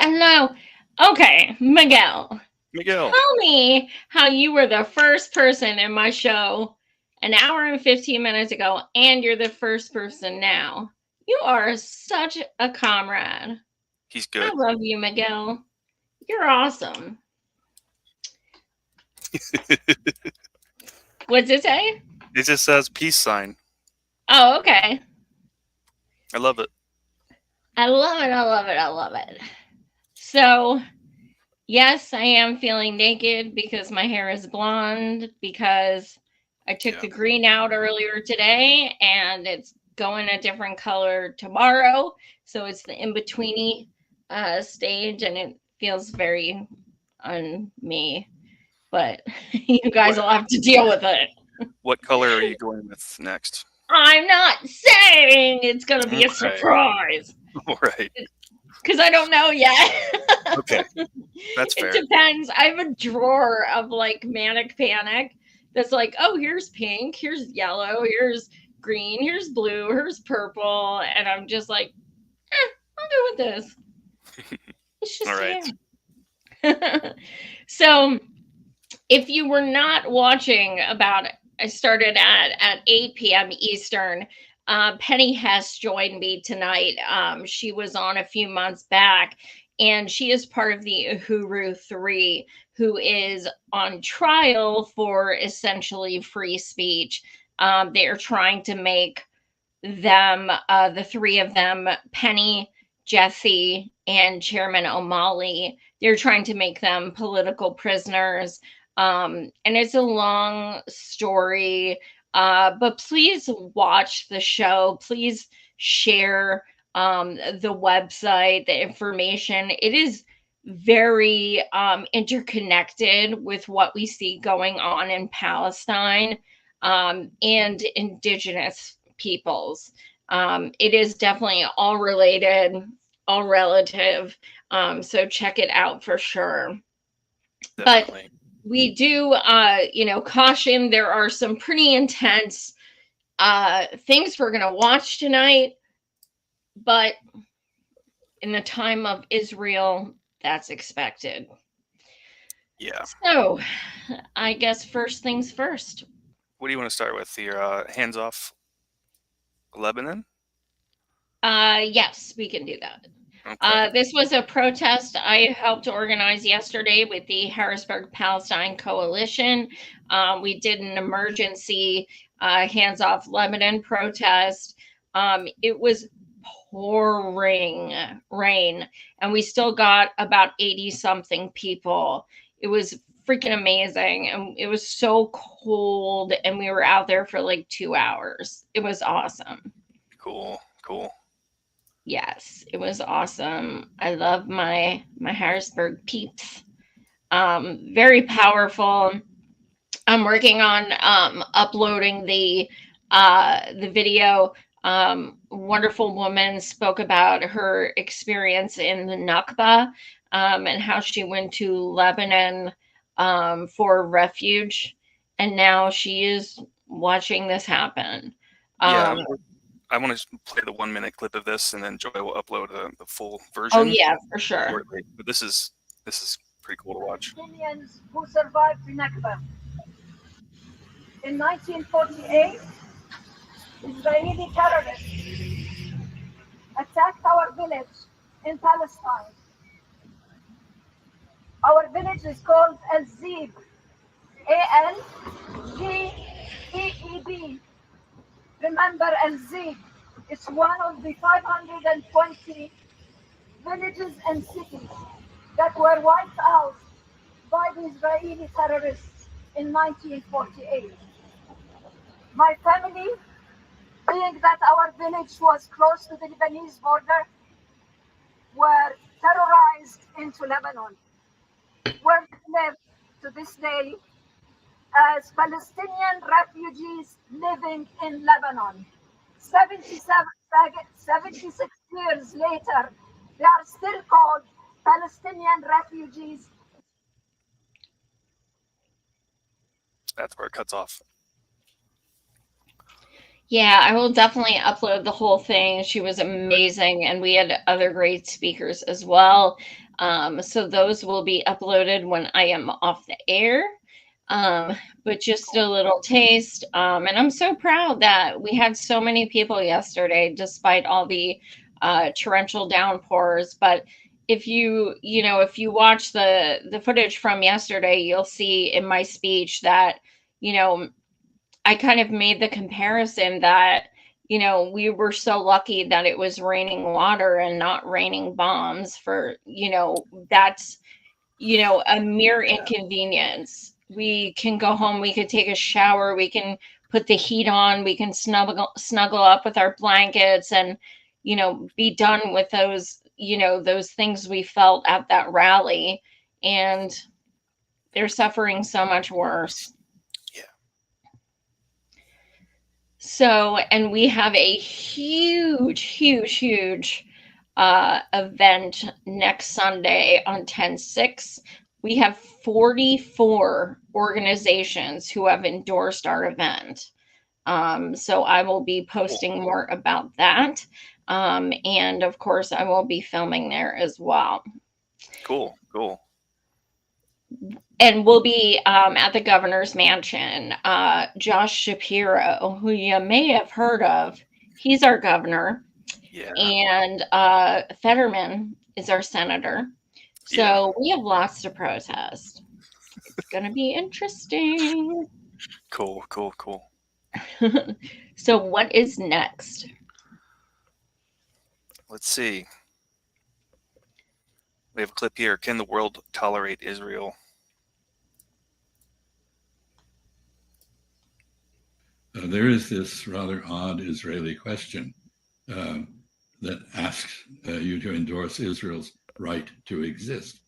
Hello. Okay, Miguel. Miguel. Tell me how you were the first person in my show an hour and 15 minutes ago, and you're the first person now. You are such a comrade. He's I good. love you, Miguel. You're awesome. What's it say? It just says peace sign. Oh, okay. I love it. I love it. So, yes, I am feeling naked because my hair is blonde, because I took the green out earlier today and it's going a different color tomorrow. So it's the in-betweeny stage and it feels very on me. But you guys will have to deal with it. What color are you going with next? I'm not saying it's going to be a surprise. All right. Because I don't know yet. Okay. That's fair. It depends. I have a drawer of like Manic Panic that's like, oh, here's pink, here's yellow, here's green, here's blue, here's purple. And I'm just like, I'll go with this. It's just all right. So if you were not watching I started at 8 p.m. Eastern. Penny Hess joined me tonight. She was on a few months back, and she is part of the Uhuru 3, who is on trial for essentially free speech. They are trying to make them, the three of them, Penny, Jesse, and Chairman O'Malley, they're trying to make them political prisoners. And it's a long story. But please watch the show. Please share the website, the information. It is very interconnected with what we see going on in Palestine and indigenous peoples. It is definitely all related, all relative. So check it out for sure. Definitely. But we do, caution, there are some pretty intense things we're going to watch tonight. But in the time of Israel, that's expected. Yeah. So I guess first things first. What do you want to start with? Your hands off Lebanon? Yes, we can do that. Okay. This was a protest I helped organize yesterday with the Harrisburg Palestine Coalition. We did an emergency hands off Lebanon protest. It was pouring rain, and we still got about 80 something people. It was freaking amazing, and it was so cold, and we were out there for like 2 hours. It was awesome. Cool. Yes, it was awesome. I love my Harrisburg peeps. Very powerful. I'm working on uploading the video. Wonderful woman spoke about her experience in the Nakba and how she went to Lebanon for refuge, and now she is watching this happen. Yeah. I want to play the 1-minute clip of this, and then Joy will upload the full version. Oh yeah, for sure. But this is pretty cool to watch. Palestinians who survived the Nakba. In 1948, Israeli terrorists attacked our village in Palestine. Our village is called Al Zib, Algeeb. Remember Al Zib. It's one of the 520 villages and cities that were wiped out by the Israeli terrorists in 1948. My family, being that our village was close to the Lebanese border, were terrorized into Lebanon, where they live to this day as Palestinian refugees living in Lebanon. 76 years later, they are still called Palestinian refugees. That's where it cuts off. Yeah, I will definitely upload the whole thing. She was amazing, and we had other great speakers as well. So those will be uploaded when I am off the air. But just a little taste. And I'm so proud that we had so many people yesterday, despite all the torrential downpours. But if if you watch the footage from yesterday, you'll see in my speech that, you know, I kind of made the comparison that, we were so lucky that it was raining water and not raining bombs for, that's, a mere inconvenience. We can go home, we could take a shower, we can put the heat on, we can snuggle up with our blankets and, be done with those things we felt at that rally. And they're suffering so much worse. So, and we have a huge event next Sunday on 10/6. We have 44 organizations who have endorsed our event. So I will be posting more about that. And of course, I will be filming there as well. Cool. And we'll be at the governor's mansion. Josh Shapiro, who you may have heard of, he's our governor. Yeah. And Fetterman is our senator. So we have lots to protest. It's going to be interesting. Cool. So what is next? Let's see. We have a clip here. Can the world tolerate Israel? There is this rather odd Israeli question that asks you to endorse Israel's right to exist.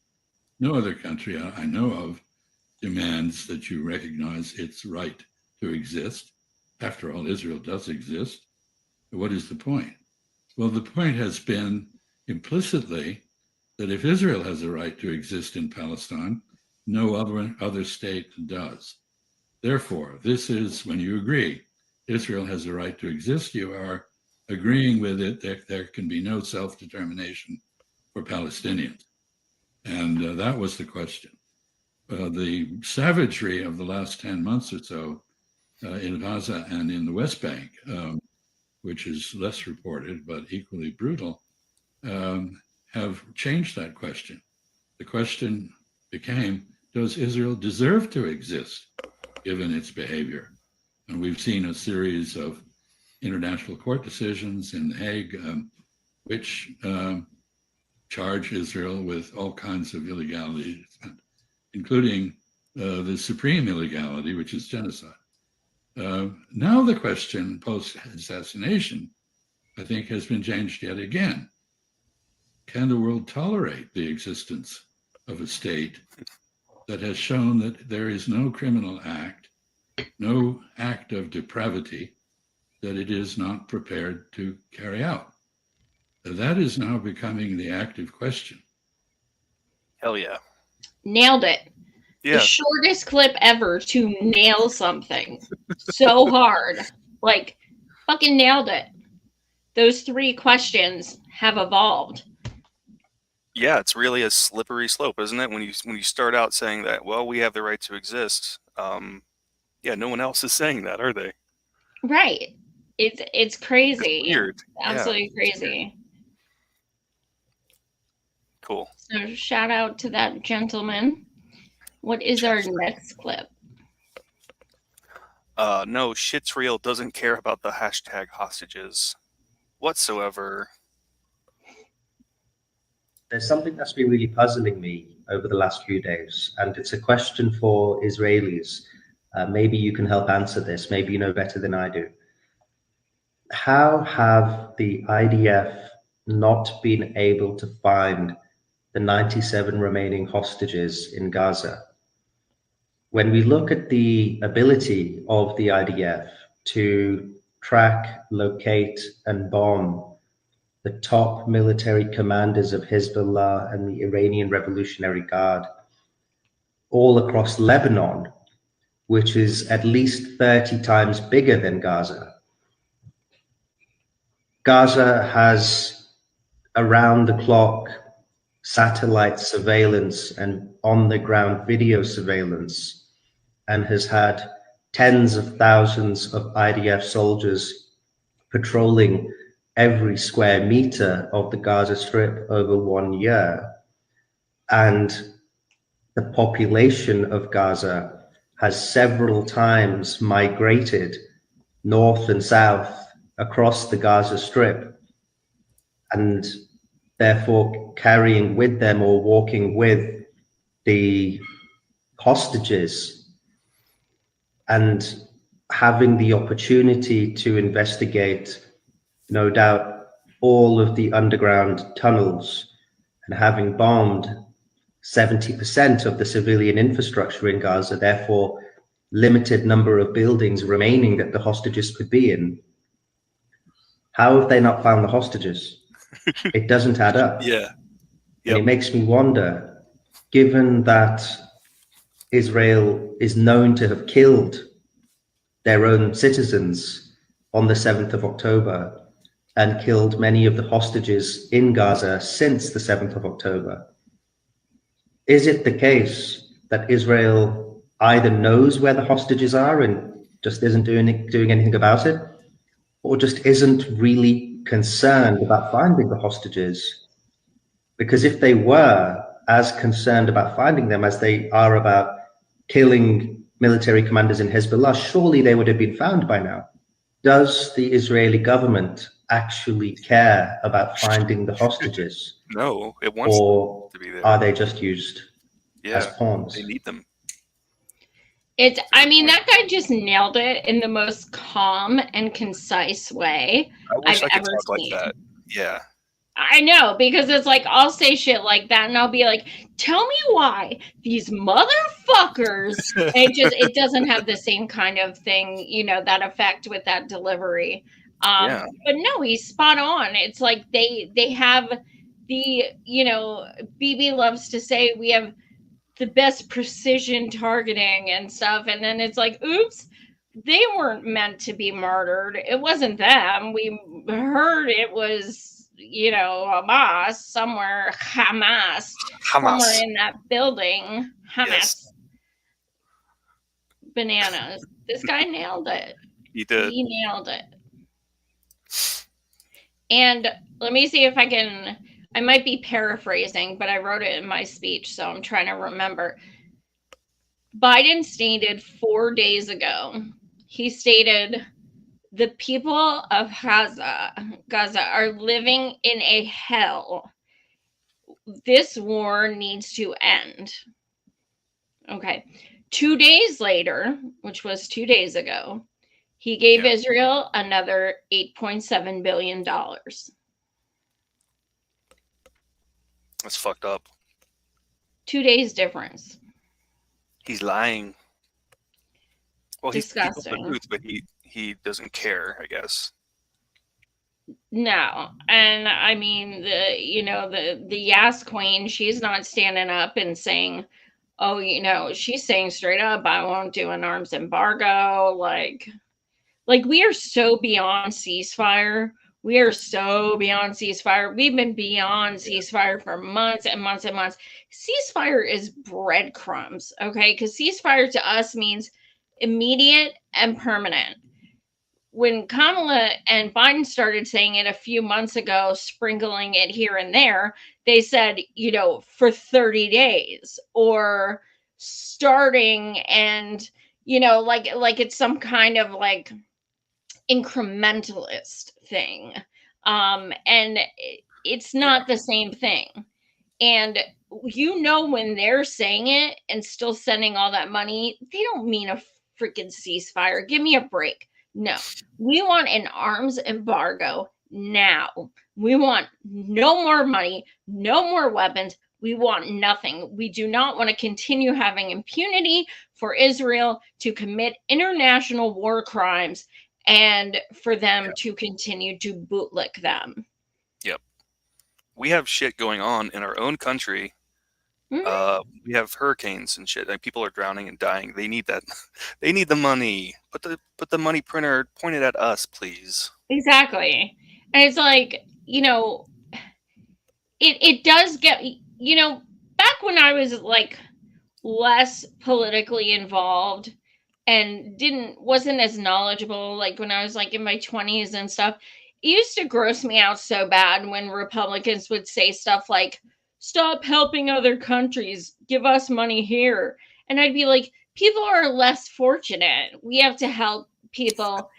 No other country I know of demands that you recognize its right to exist. After all, Israel does exist. What is the point? Well, the point has been implicitly that if Israel has a right to exist in Palestine, no other state does. Therefore, this is when you agree Israel has a right to exist, you are agreeing with it that there can be no self-determination for Palestinians. And that was the question. The savagery of the last 10 months or so in Gaza and in the West Bank, which is less reported but equally brutal, have changed that question. The question became, does Israel deserve to exist given its behavior? And we've seen a series of international court decisions in The Hague, which charge Israel with all kinds of illegalities, including the supreme illegality, which is genocide. Now the question post-assassination, I think, has been changed yet again. Can the world tolerate the existence of a state that has shown that there is no criminal act, no act of depravity that it is not prepared to carry out? That is now becoming the active question. Hell yeah. Nailed it. Yeah. The shortest clip ever to nail something so hard. Like, fucking nailed it. Those 3 questions have evolved. Yeah, it's really a slippery slope, isn't it? When you start out saying that, well, we have the right to exist. Yeah, no one else is saying that, are they? Right. It's crazy. Weird. Absolutely crazy. Cool. So shout out to that gentleman. What is our next clip? No, shit's real doesn't care about the hashtag hostages whatsoever. There's something that's been really puzzling me over the last few days, and it's a question for Israelis. Maybe you can help answer this. Maybe you know better than I do. How have the IDF not been able to find the 97 remaining hostages in Gaza? When we look at the ability of the IDF to track, locate, and bomb the top military commanders of Hezbollah and the Iranian Revolutionary Guard all across Lebanon, which is at least 30 times bigger than Gaza. Gaza has around-the-clock satellite surveillance and on-the-ground video surveillance, and has had tens of thousands of IDF soldiers patrolling every square meter of the Gaza Strip over 1 year. And the population of Gaza has several times migrated north and south across the Gaza Strip, and therefore carrying with them or walking with the hostages, and having the opportunity to investigate, no doubt, all of the underground tunnels, and having bombed 70% of the civilian infrastructure in Gaza, therefore limited number of buildings remaining that the hostages could be in. How have they not found the hostages? It doesn't add up. Yeah. And it makes me wonder, given that Israel is known to have killed their own citizens on the 7th of October and killed many of the hostages in Gaza since the 7th of October, is it the case that Israel either knows where the hostages are and just isn't doing anything about it, or just isn't really concerned about finding the hostages? Because if they were as concerned about finding them as they are about killing military commanders in Hezbollah, surely they would have been found by now. Does the Israeli government actually care about finding the hostages? No, it wants or to be there. are they just used as Yeah, pawns? they need them. I mean, that guy just nailed it in the most calm and concise way I wish I've I could ever talk seen. like that. Yeah. I know, because it's like I'll say shit like that and I'll be like, tell me why these motherfuckers, and it doesn't have the same kind of thing, you know, that effect with that delivery. Yeah. But no, he's spot on. It's like they have the, you know, BB loves to say we have the best precision targeting and stuff, and then it's like, oops, they weren't meant to be murdered. It wasn't them. We heard it was, you know, Hamas somewhere in that building. Hamas. Yes. Bananas. This guy nailed it. He did. He nailed it. And let me see if I might be paraphrasing, but I wrote it in my speech, so I'm trying to remember. Biden stated 4 days ago, he stated, the people of Gaza are living in a hell. This war needs to end. Okay. 2 days later, which was 2 days ago, he gave Israel another $8.7 billion. That's fucked up. 2 days difference. He's lying. Well, Disgusting. He's the truth, but he doesn't care, I guess. No, and I mean the Yas Queen, she's not standing up and saying, oh, you know, she's saying straight up, I won't do an arms embargo. Like we are so beyond ceasefire. We are so beyond ceasefire. We've been beyond ceasefire for months and months and months. Ceasefire is breadcrumbs, okay? Because ceasefire to us means immediate and permanent. when Kamala and Biden started saying it a few months ago, sprinkling it here and there, they said, for 30 days or starting, and like it's some kind of like incrementalist thing. And it's not the same thing. And when they're saying it and still sending all that money, they don't mean a freaking ceasefire. Give me a break. No, we want an arms embargo now. We want no more money, no more weapons. We want nothing. We do not want to continue having impunity for Israel to commit international war crimes and for them to continue to bootlick them. Yep. We have shit going on in our own country. We have hurricanes and shit, and people are drowning and dying. They need that. They need the money. Put the money printer pointed at us, please. Exactly. And it's like, it does get, back when I was like less politically involved and wasn't as knowledgeable, like when I was like in my 20s and stuff, it used to gross me out so bad when Republicans would say stuff like, stop helping other countries, give us money here. And I'd be like, people are less fortunate. We have to help people.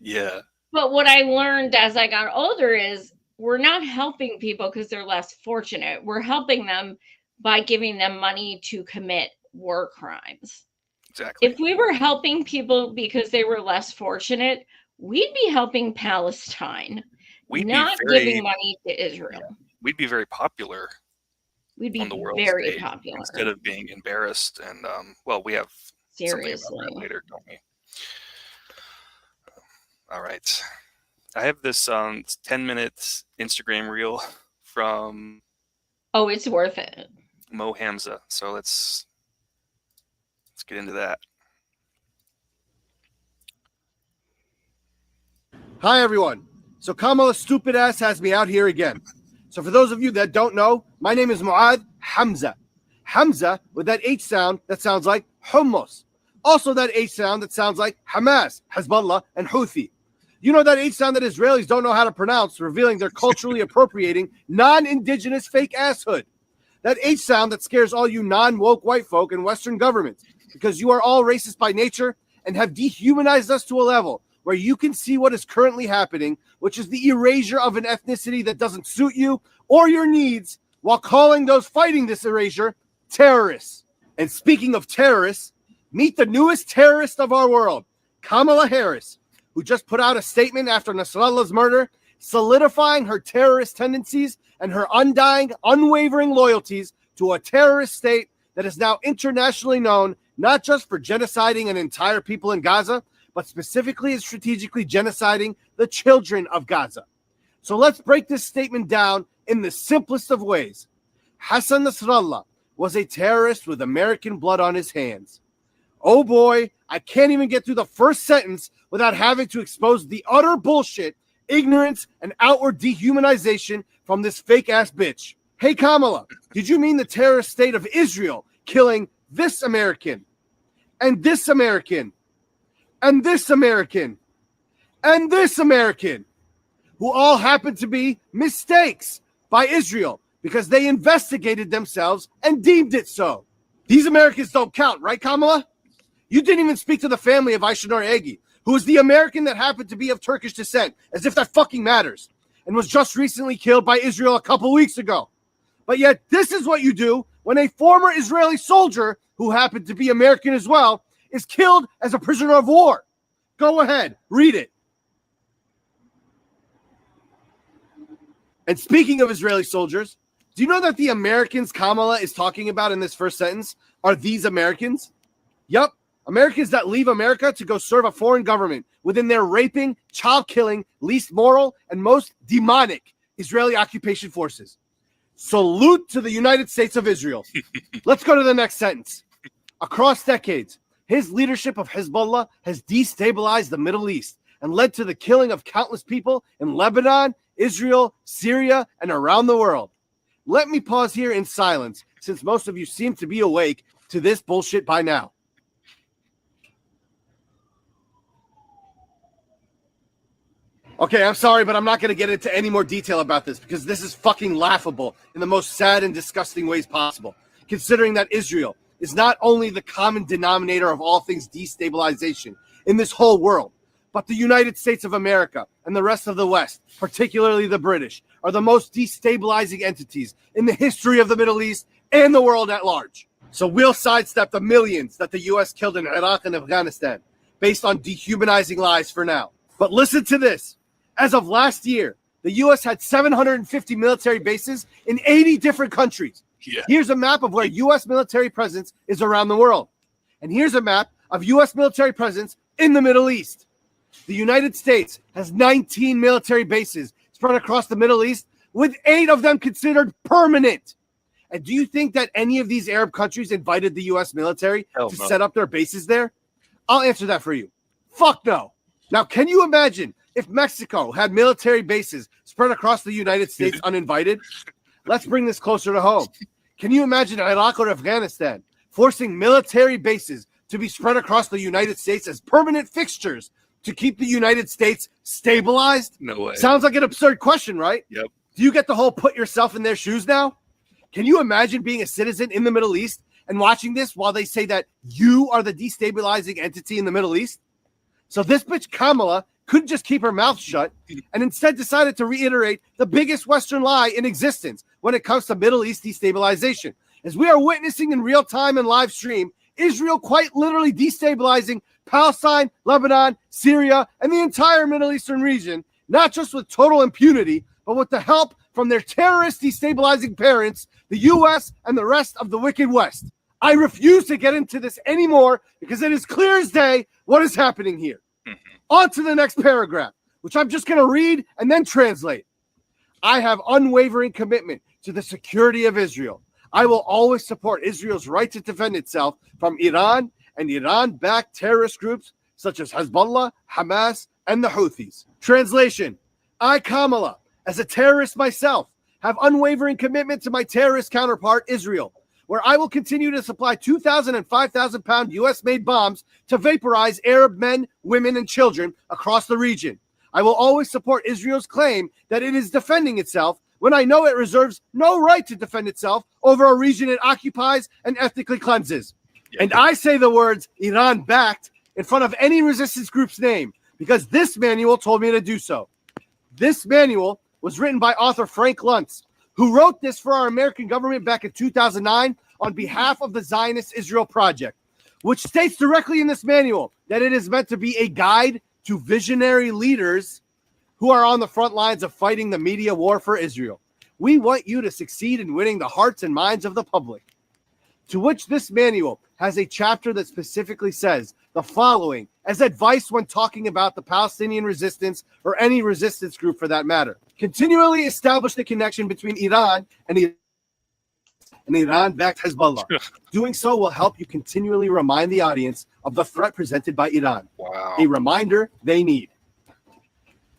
Yeah. But what I learned as I got older is we're not helping people because they're less fortunate. We're helping them by giving them money to commit war crimes. Exactly. If we were helping people because they were less fortunate, we'd be helping Palestine, not giving money to Israel. Yeah, we'd be very popular. We'd be on the world very stage popular instead of being embarrassed. And we have something about that later, don't we? All right. I have this 10 minutes Instagram reel from Oh, it's worth it. Mo Hamza. So let's get into that. Hi, everyone. So Kamala's stupid ass has me out here again. So for those of you that don't know, my name is Mu'adh Hamza. Hamza with that H sound that sounds like hummus. Also that H sound that sounds like Hamas, Hezbollah, and Houthi. You know that H sound that Israelis don't know how to pronounce, revealing their culturally appropriating, non-indigenous fake asshood. That H sound that scares all you non-woke white folk in Western governments because you are all racist by nature and have dehumanized us to a level where you can see what is currently happening, which is the erasure of an ethnicity that doesn't suit you or your needs, while calling those fighting this erasure terrorists. And speaking of terrorists, meet the newest terrorist of our world, Kamala Harris, who just put out a statement after Nasrallah's murder, solidifying her terrorist tendencies and her undying, unwavering loyalties to a terrorist state that is now internationally known not just for genociding an entire people in Gaza, but specifically and strategically genociding the children of Gaza. So let's break this statement down in the simplest of ways. Hassan Nasrallah was a terrorist with American blood on his hands. Oh boy, I can't even get through the first sentence without having to expose the utter bullshit, ignorance, and outward dehumanization from this fake-ass bitch. Hey Kamala, did you mean the terrorist state of Israel killing this American, and this American, and this American, and this American, who all happen to be mistakes by Israel because they investigated themselves and deemed it so? These Americans don't count, right, Kamala? You didn't even speak to the family of Ayşenur Egi, who is the American that happened to be of Turkish descent, as if that fucking matters, and was just recently killed by Israel a couple weeks ago. But yet this is what you do when a former Israeli soldier, who happened to be American as well, is killed as a prisoner of war. Go ahead, read it. And speaking of Israeli soldiers, do you know that the Americans Kamala is talking about in this first sentence are these Americans? Yup, Americans that leave America to go serve a foreign government within their raping, child-killing, least moral, and most demonic Israeli occupation forces. Salute to the United States of Israel. Let's go to the next sentence. Across decades, his leadership of Hezbollah has destabilized the Middle East and led to the killing of countless people in Lebanon, Israel, Syria, and around the world. Let me pause here in silence, since most of you seem to be awake to this bullshit by now. Okay, I'm sorry, but I'm not going to get into any more detail about this because this is fucking laughable in the most sad and disgusting ways possible, considering that Israel is not only the common denominator of all things destabilization in this whole world, but the United States of America and the rest of the West, particularly the British, are the most destabilizing entities in the history of the Middle East and the world at large. So we'll sidestep the millions that the U.S. killed in Iraq and Afghanistan based on dehumanizing lies for now. But listen to this. As of last year, the U.S. had 750 military bases in 80 different countries. Yeah. Here's a map of where U.S. military presence is around the world. And here's a map of U.S. military presence in the Middle East. The United States has 19 military bases spread across the Middle East, with 8 of them considered permanent. And do you think that any of these Arab countries invited the U.S. military to set up their bases there? I'll answer that for you. Fuck no. Now, can you imagine if Mexico had military bases spread across the United States uninvited? Let's bring this closer to home. Can you imagine Iraq or Afghanistan forcing military bases to be spread across the United States as permanent fixtures to keep the United States stabilized? No way. Sounds like an absurd question, right? Yep. Do you get the whole put yourself in their shoes now? Can you imagine being a citizen in the Middle East and watching this while they say that you are the destabilizing entity in the Middle East? So this bitch Kamala couldn't just keep her mouth shut and instead decided to reiterate the biggest Western lie in existence when it comes to Middle East destabilization. As we are witnessing in real time and live stream, Israel quite literally destabilizing Palestine, Lebanon, Syria, and the entire Middle Eastern region, not just with total impunity, but with the help from their terrorist destabilizing parents, the U.S. and the rest of the wicked West. I refuse to get into this anymore because it is clear as day what is happening here. On to the next paragraph, which I'm just going to read and then translate. I have unwavering commitment to the security of Israel. I will always support Israel's right to defend itself from Iran and Iran-backed terrorist groups such as Hezbollah, Hamas, and the Houthis. Translation: I, Kamala, as a terrorist myself, have unwavering commitment to my terrorist counterpart, Israel, where I will continue to supply 2,000 and 5,000-pound U.S.-made bombs to vaporize Arab men, women, and children across the region. I will always support Israel's claim that it is defending itself when I know it reserves no right to defend itself over a region it occupies and ethnically cleanses. And I say the words Iran-backed in front of any resistance group's name because this manual told me to do so. This manual was written by author Frank Luntz, who wrote this for our American government back in 2009 on behalf of the Zionist Israel Project, which states directly in this manual that it is meant to be a guide to visionary leaders who are on the front lines of fighting the media war for Israel. We want you to succeed in winning the hearts and minds of the public. To which this manual has a chapter that specifically says the following as advice when talking about the Palestinian resistance or any resistance group for that matter. Continually establish the connection between Iran and Iran-backed Hezbollah. Doing so will help you continually remind the audience of the threat presented by Iran. Wow. A reminder they need.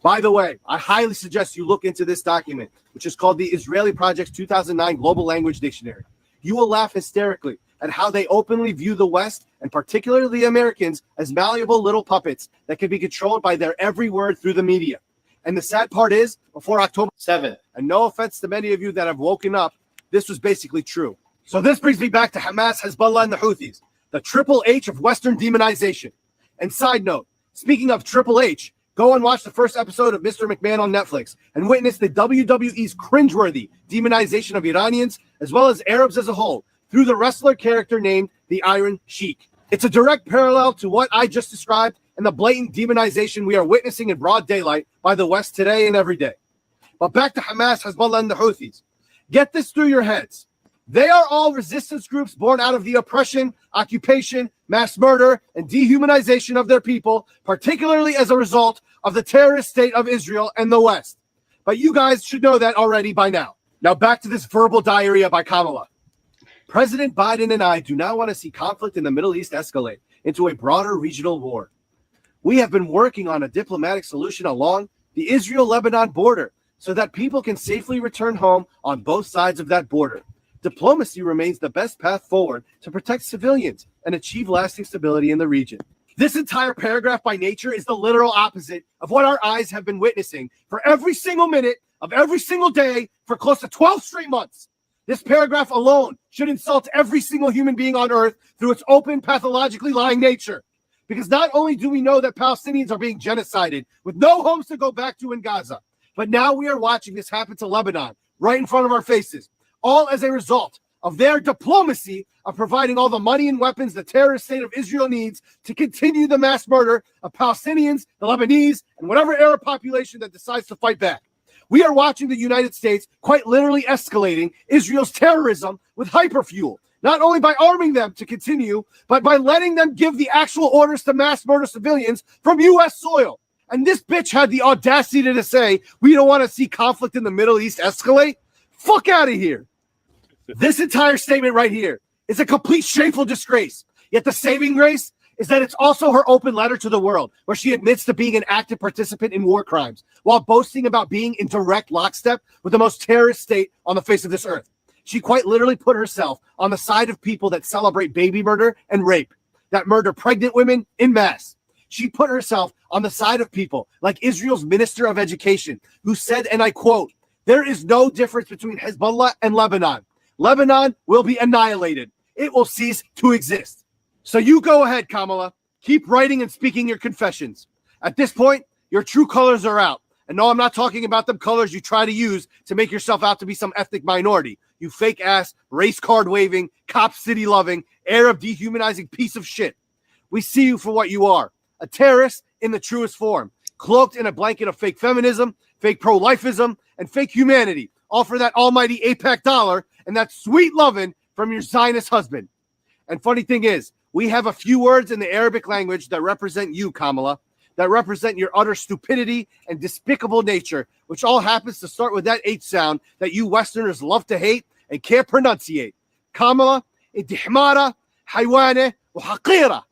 By the way, I highly suggest you look into this document, which is called the Israeli Project's 2009 Global Language Dictionary. You will laugh hysterically at how they openly view the West, and particularly the Americans, as malleable little puppets that can be controlled by their every word through the media. And the sad part is, before October 7th, and no offense to many of you that have woken up, this was basically true. So this brings me back to Hamas, Hezbollah, and the Houthis, the Triple H of Western demonization. And side note, speaking of Triple H, go and watch the first episode of Mr. McMahon on Netflix and witness the WWE's cringeworthy demonization of Iranians as well as Arabs as a whole through the wrestler character named the Iron Sheik. It's a direct parallel to what I just described and the blatant demonization we are witnessing in broad daylight by the West today and every day. But back to Hamas, Hezbollah, and the Houthis. Get this through your heads. They are all resistance groups born out of the oppression, occupation, mass murder, and dehumanization of their people, particularly as a result of the terrorist state of Israel and the West. But you guys should know that already by now. Now back to this verbal diarrhea by Kamala. President Biden and I do not want to see conflict in the Middle East escalate into a broader regional war. We have been working on a diplomatic solution along the Israel-Lebanon border so that people can safely return home on both sides of that border. Diplomacy remains the best path forward to protect civilians and achieve lasting stability in the region. This entire paragraph by nature is the literal opposite of what our eyes have been witnessing for every single minute of every single day for close to 12 straight months. This paragraph alone should insult every single human being on earth through its open, pathologically lying nature. Because not only do we know that Palestinians are being genocided with no homes to go back to in Gaza, but now we are watching this happen to Lebanon right in front of our faces, all as a result of their diplomacy of providing all the money and weapons the terrorist state of Israel needs to continue the mass murder of Palestinians, the Lebanese, and whatever Arab population that decides to fight back. We are watching the United States quite literally escalating Israel's terrorism with hyperfuel, not only by arming them to continue, but by letting them give the actual orders to mass murder civilians from U.S. soil. And this bitch had the audacity to say, we don't want to see conflict in the Middle East escalate. Fuck out of here. This entire statement right here is a complete shameful disgrace. Yet the saving grace is that it's also her open letter to the world, where she admits to being an active participant in war crimes while boasting about being in direct lockstep with the most terrorist state on the face of this earth. She quite literally put herself on the side of people that celebrate baby murder and rape, that murder pregnant women in mass. She put herself on the side of people like Israel's Minister of Education, who said, and I quote, "There is no difference between Hezbollah and Lebanon. Lebanon will be annihilated. It will cease to exist." So you go ahead, Kamala. Keep writing and speaking your confessions. At this point, your true colors are out. And no, I'm not talking about them colors you try to use to make yourself out to be some ethnic minority. You fake ass, race card waving, cop city loving, Arab dehumanizing piece of shit. We see you for what you are, a terrorist in the truest form, cloaked in a blanket of fake feminism, fake pro-lifism, and fake humanity, all for that almighty APAC dollar and that sweet loving from your Zionist husband. And funny thing is, we have a few words in the Arabic language that represent you, Kamala, that represent your utter stupidity and despicable nature, which all happens to start with that H sound that you Westerners love to hate and can't pronunciate. Kamala, inti himara, haywane, wa haqira.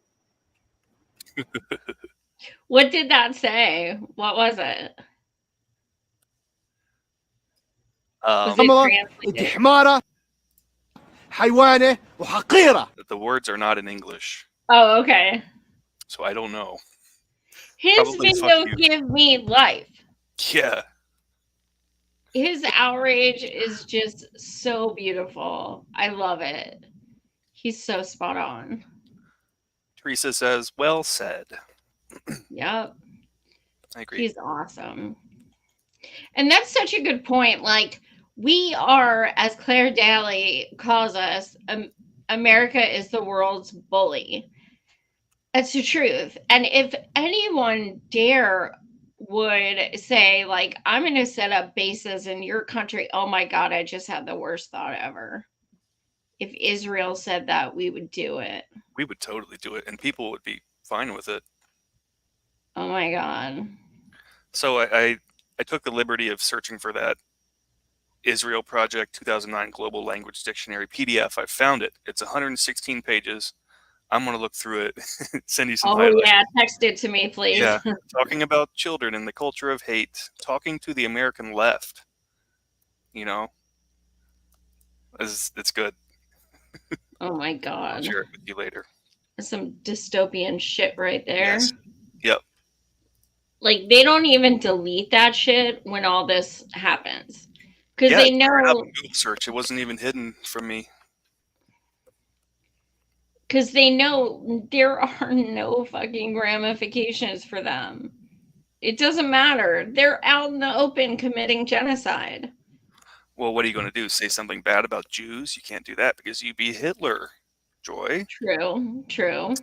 What did that say? What was it? Was it Kamala, translated? inti himara, haywane, wa haqira. The words are not in English, Oh, okay. so I don't know. His Probably video fuck you. give me life. Yeah, His outrage is just so beautiful. I love it. He's so spot on. Teresa says, well said. Yep. I agree. He's awesome. And that's such a good point. Like, we are, as Claire Daly calls us, America is the world's bully. That's the truth. And if anyone would say, like, I'm going to set up bases in your country, oh my God, I just had the worst thought ever. If Israel said that, we would do it. We would totally do it, and people would be fine with it. Oh my God. So I took the liberty of searching for that Israel Project 2009 Global Language Dictionary PDF. I found it. It's 116 pages. I'm going to look through it, send you some Oh highlights. yeah, text it to me, please. Yeah, talking about children and the culture of hate, talking to the American left, you know, it's good. Oh my I'll God. share it with you later. Some dystopian shit right there. Yes. Yep. Like, they don't even delete that shit when all this happens. Because Yeah, they I brought it up know, in Google search. It wasn't even hidden from me. there are no fucking ramifications for them. It doesn't matter. They're out in the open committing genocide. Well, what are you going to do? Say something bad about Jews? You can't do that because you'd be Hitler, Joy. True.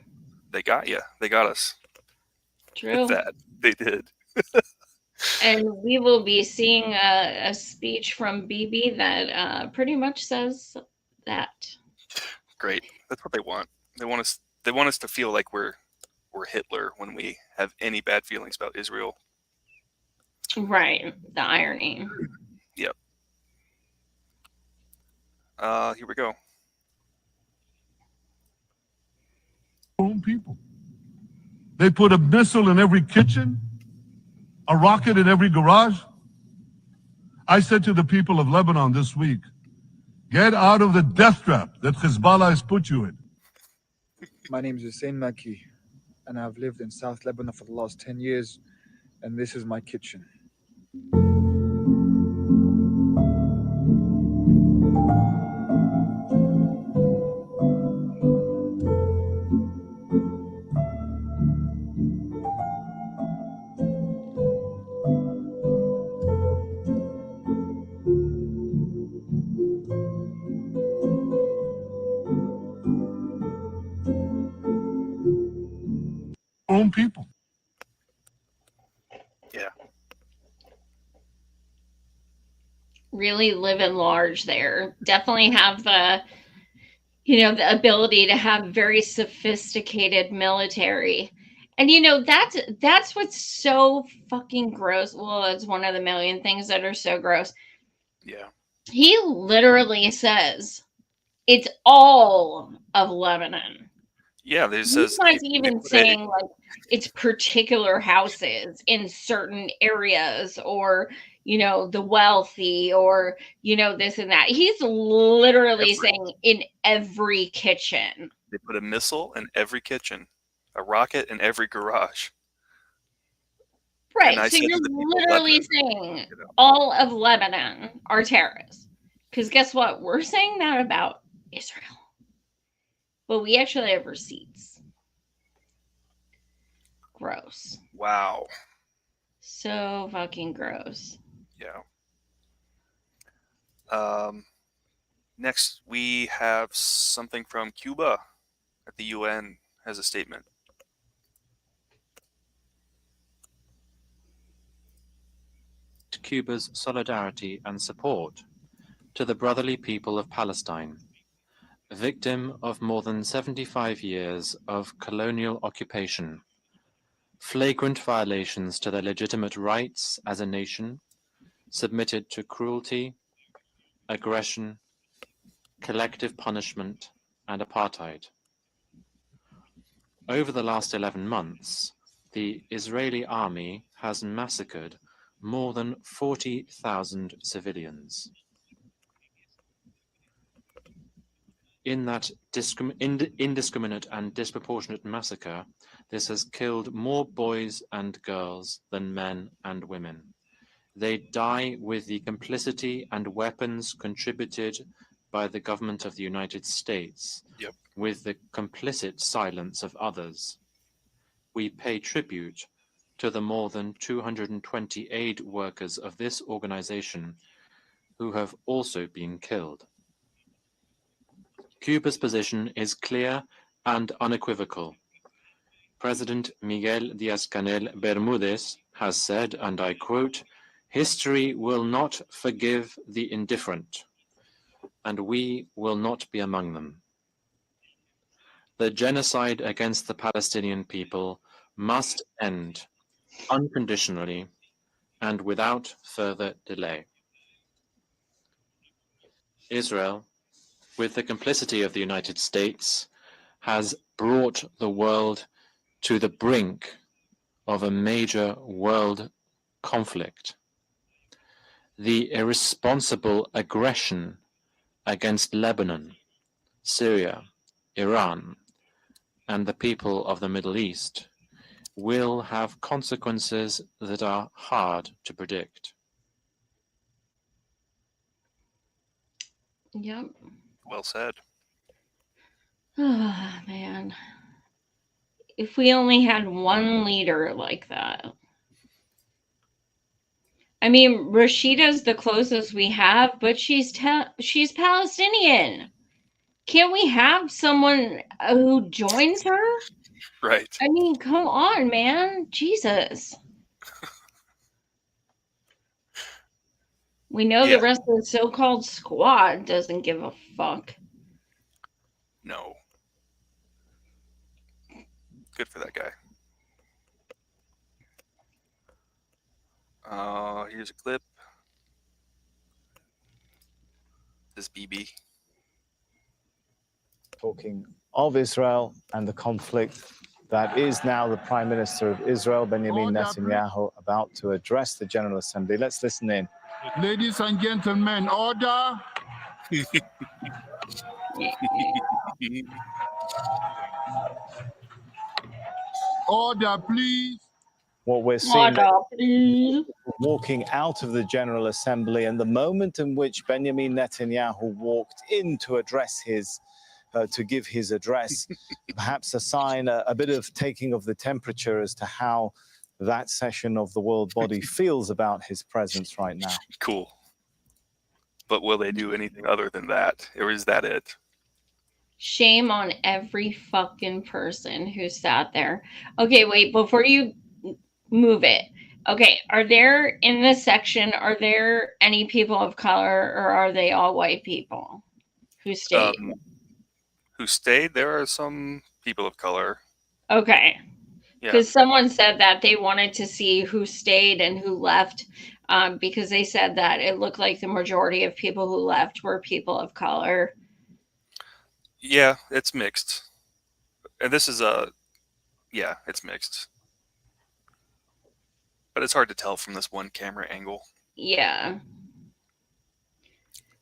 They got you. They got us. True. With that. They did. And we will be seeing a speech from Bibi that pretty much says that. Great. That's what they want. They want us to feel like we're Hitler when we have any bad feelings about Israel. Right. The irony. Yep. Here we go. Own people. They put a missile in every kitchen, a rocket in every garage. I said to the people of Lebanon this week, get out of the death trap that Hezbollah has put you in. My name is Hussein Maki. and I've lived in South Lebanon for the last 10 years, and this is my kitchen. Own people. Yeah. Really living large there. Definitely have the, the ability to have very sophisticated military. And that's what's so fucking gross. Well, it's one of the million things that are so gross. Yeah. He literally says it's all of Lebanon. Yeah, He's not even saying like it's particular houses in certain areas, or the wealthy, or this and that. He's literally saying in every kitchen. They put a missile in every kitchen, a rocket in every garage. Right. So you're literally saying all of Lebanon are terrorists. Because guess what? We're saying that about Israel. But we actually have receipts. Gross. Wow. So fucking gross. Yeah. Next, we have something from Cuba at the UN has a statement. Cuba's solidarity and support to the brotherly people of Palestine, victim of more than 75 years of colonial occupation, flagrant violations to their legitimate rights as a nation, submitted to cruelty, aggression, collective punishment, and apartheid. Over the last 11 months, the Israeli army has massacred more than 40,000 civilians. In that indiscriminate and disproportionate massacre, this has killed more boys and girls than men and women. They die with the complicity and weapons contributed by the government of the United States, with the complicit silence of others. We pay tribute to the more than 220 aid workers of this organization who have also been killed. Cuba's position is clear and unequivocal. President Miguel Díaz-Canel Bermúdez has said, and I quote, "History will not forgive the indifferent, and we will not be among them. The genocide against the Palestinian people must end unconditionally and without further delay." Israel, with the complicity of the United States, has brought the world to the brink of a major world conflict. The irresponsible aggression against Lebanon, Syria, Iran, and the people of the Middle East will have consequences that are hard to predict. Yep. Well said. Oh, man. If we only had one leader like that. I mean, Rashida's the closest we have, but she's Palestinian. Can't we have someone who joins her? Right. I mean, come on, man. Jesus. We know the rest of the so-called squad doesn't give a fuck. No. Good for that guy. Here's a clip. This BB. Talking of Israel and the conflict that is now the Prime Minister of Israel, Benjamin Netanyahu, about to address the General Assembly. Let's listen in. Ladies and gentlemen, order. Order, please. What we're seeing Order, please. walking out of the General Assembly, and the moment in which Benjamin Netanyahu walked in to address to give his address, perhaps a sign, a bit of taking of the temperature as to how that session of the world body feels about his presence right now. Cool. But will they do anything other than that? Or is that it? Shame on every fucking person who sat there. Okay, wait, before you move it. Okay, are there, in this section, are there any people of color, or are they all white people who stayed? Who stayed? There are some people of color. Okay. Yeah. Because someone said that they wanted to see who stayed and who left, because they said that it looked like the majority of people who left were people of color. Yeah, it's mixed. And this is yeah, it's mixed. But it's hard to tell from this one camera angle. Yeah.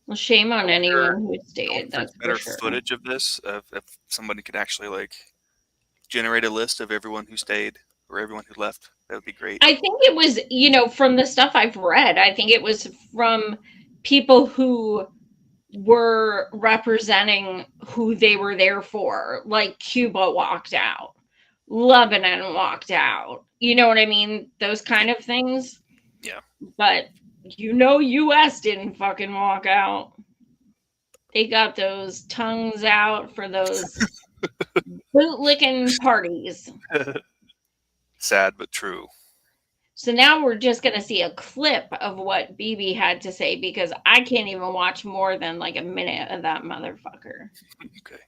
Well, shame on anyone who stayed. That's better for sure. footage of this. If somebody could actually like generate a list of everyone who stayed or everyone who left, that would be great. I think it was, from the stuff I've read, I think it was from people who were representing who they were there for. Like Cuba walked out, Lebanon walked out. You know what I mean? Those kind of things. Yeah. But US didn't fucking walk out. They got those tongues out for those bootlicking parties. Sad but true. So now we're just going to see a clip of what Bibi had to say, because I can't even watch more than like a minute of that motherfucker. Okay.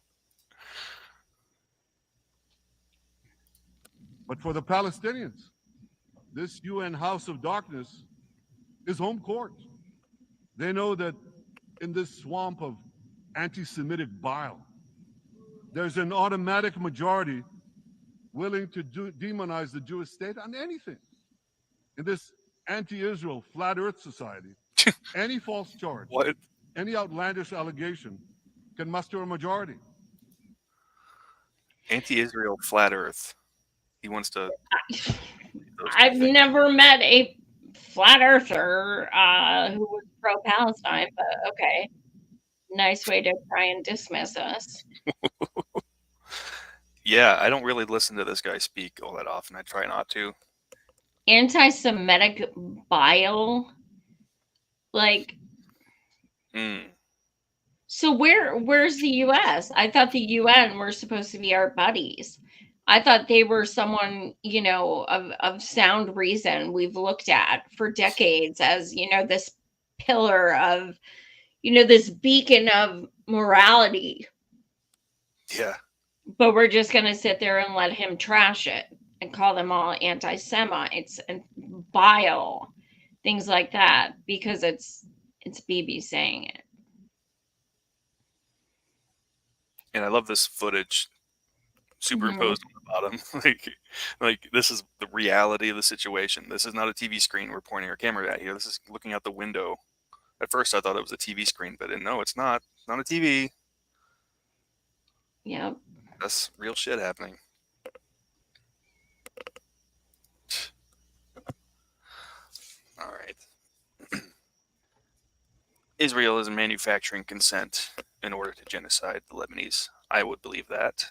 But for the Palestinians, this UN House of Darkness is home court. They know that in this swamp of anti-Semitic bile, there's an automatic majority willing to demonize the Jewish state on anything. In this anti-Israel flat earth society, any false charge, any outlandish allegation can muster a majority. Anti-Israel flat earth. He wants to... I've never met a flat earther who was pro-Palestine, but okay. Nice way to try and dismiss us. Yeah, I don't really listen to this guy speak all that often. I try not to. Anti-Semitic bile? Like... So where's the U.S.? I thought the UN were supposed to be our buddies. I thought they were someone, of sound reason we've looked at for decades as, this pillar of, this beacon of morality. Yeah. But we're just going to sit there and let him trash it and call them all anti-Semites and vile, things like that, because it's Bibi saying it. And I love this footage superimposed on the bottom. like this is the reality of the situation. This is not a TV screen we're pointing our camera at here. This is looking out the window. At first I thought it was a TV screen, but no, it's not. It's not a TV. Yep. That's real shit happening. All right. Israel is manufacturing consent in order to genocide the Lebanese. I would believe that.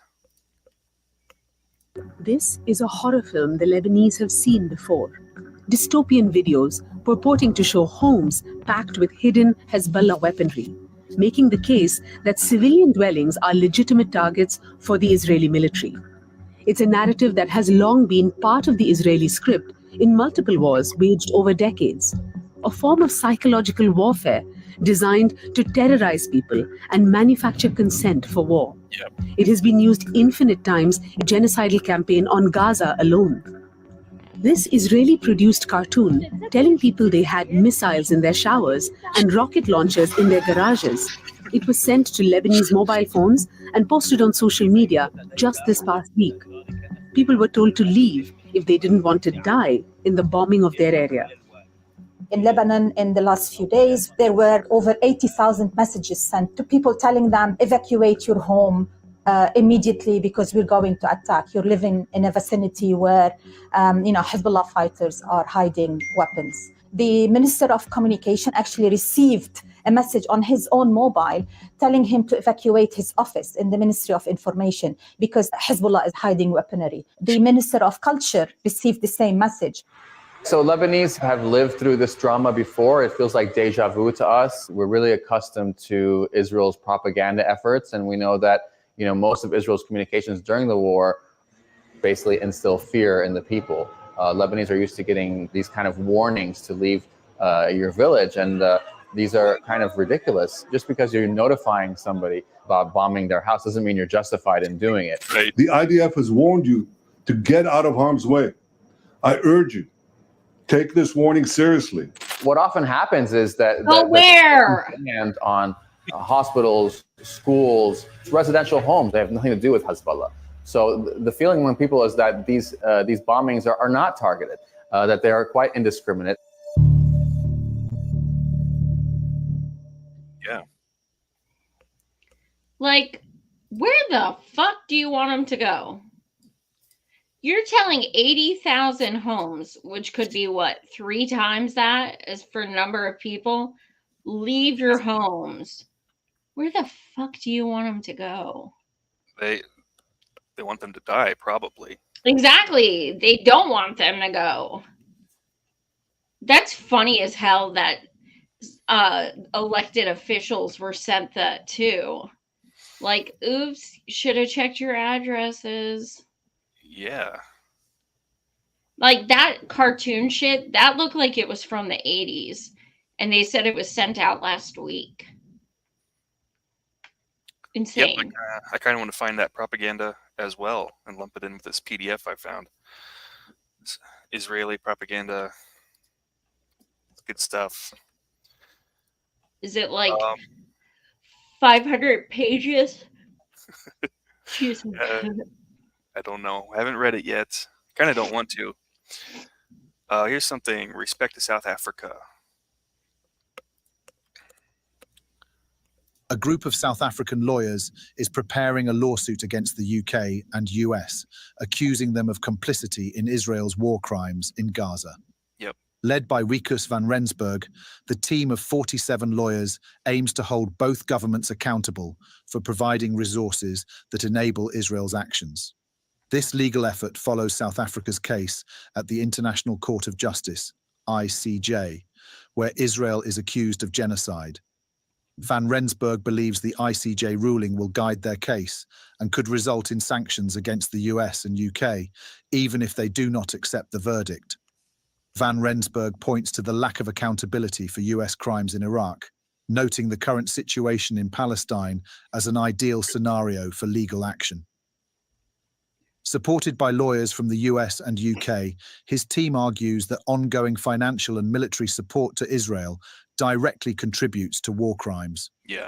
This is a horror film the Lebanese have seen before. Dystopian videos purporting to show homes packed with hidden Hezbollah weaponry, making the case that civilian dwellings are legitimate targets for the Israeli military. It's a narrative that has long been part of the Israeli script in multiple wars waged over decades, a form of psychological warfare designed to terrorize people and manufacture consent for war. Yep. It has been used infinite times in a genocidal campaign on Gaza alone. This Israeli-produced cartoon telling people they had missiles in their showers and rocket launchers in their garages. It was sent to Lebanese mobile phones and posted on social media just this past week. People were told to leave if they didn't want to die in the bombing of their area. In Lebanon, in the last few days, there were over 80,000 messages sent to people telling them, evacuate your home, immediately because we're going to attack. You're living in a vicinity where, Hezbollah fighters are hiding weapons. The Minister of Communication actually received a message on his own mobile telling him to evacuate his office in the Ministry of Information because Hezbollah is hiding weaponry. The Minister of Culture received the same message. So Lebanese have lived through this drama before. It feels like deja vu to us. We're really accustomed to Israel's propaganda efforts, and we know that most of Israel's communications during the war basically instill fear in the people. Lebanese are used to getting these kind of warnings to leave your village, and these are kind of ridiculous. Just because you're notifying somebody about bombing their house doesn't mean you're justified in doing it. Right. The IDF has warned you to get out of harm's way. I urge you, take this warning seriously. What often happens is that and on hospitals, schools, residential homes, they have nothing to do with Hezbollah. So the feeling among people is that these bombings are not targeted, that they are quite indiscriminate. Yeah. Like, where the fuck do you want them to go? You're telling 80,000 homes, which could be what, 3 times that as for number of people, leave your homes. Where the fuck do you want them to go? They want them to die, probably. Exactly. They don't want them to go. That's funny as hell that elected officials were sent that too. Like, oops, should have checked your addresses. Yeah. Like that cartoon shit, that looked like it was from the 80s. And they said it was sent out last week. Insane. Yep, I kind of want to find that propaganda as well and lump it in with this PDF I found. It's Israeli propaganda. Good stuff. Is it like 500 pages? I don't know. I haven't read it yet. Kind of don't want to. Here's something. Respect to South Africa. A group of South African lawyers is preparing a lawsuit against the UK and US, accusing them of complicity in Israel's war crimes in Gaza. Yep. Led by Rikus van Rensburg, the team of 47 lawyers aims to hold both governments accountable for providing resources that enable Israel's actions. This legal effort follows South Africa's case at the International Court of Justice, ICJ, where Israel is accused of genocide. Van Rensburg believes the ICJ ruling will guide their case and could result in sanctions against the US and UK, even if they do not accept the verdict. Van Rensburg points to the lack of accountability for US crimes in Iraq, noting the current situation in Palestine as an ideal scenario for legal action. Supported by lawyers from the US and UK, his team argues that ongoing financial and military support to Israel directly contributes to war crimes. Yeah.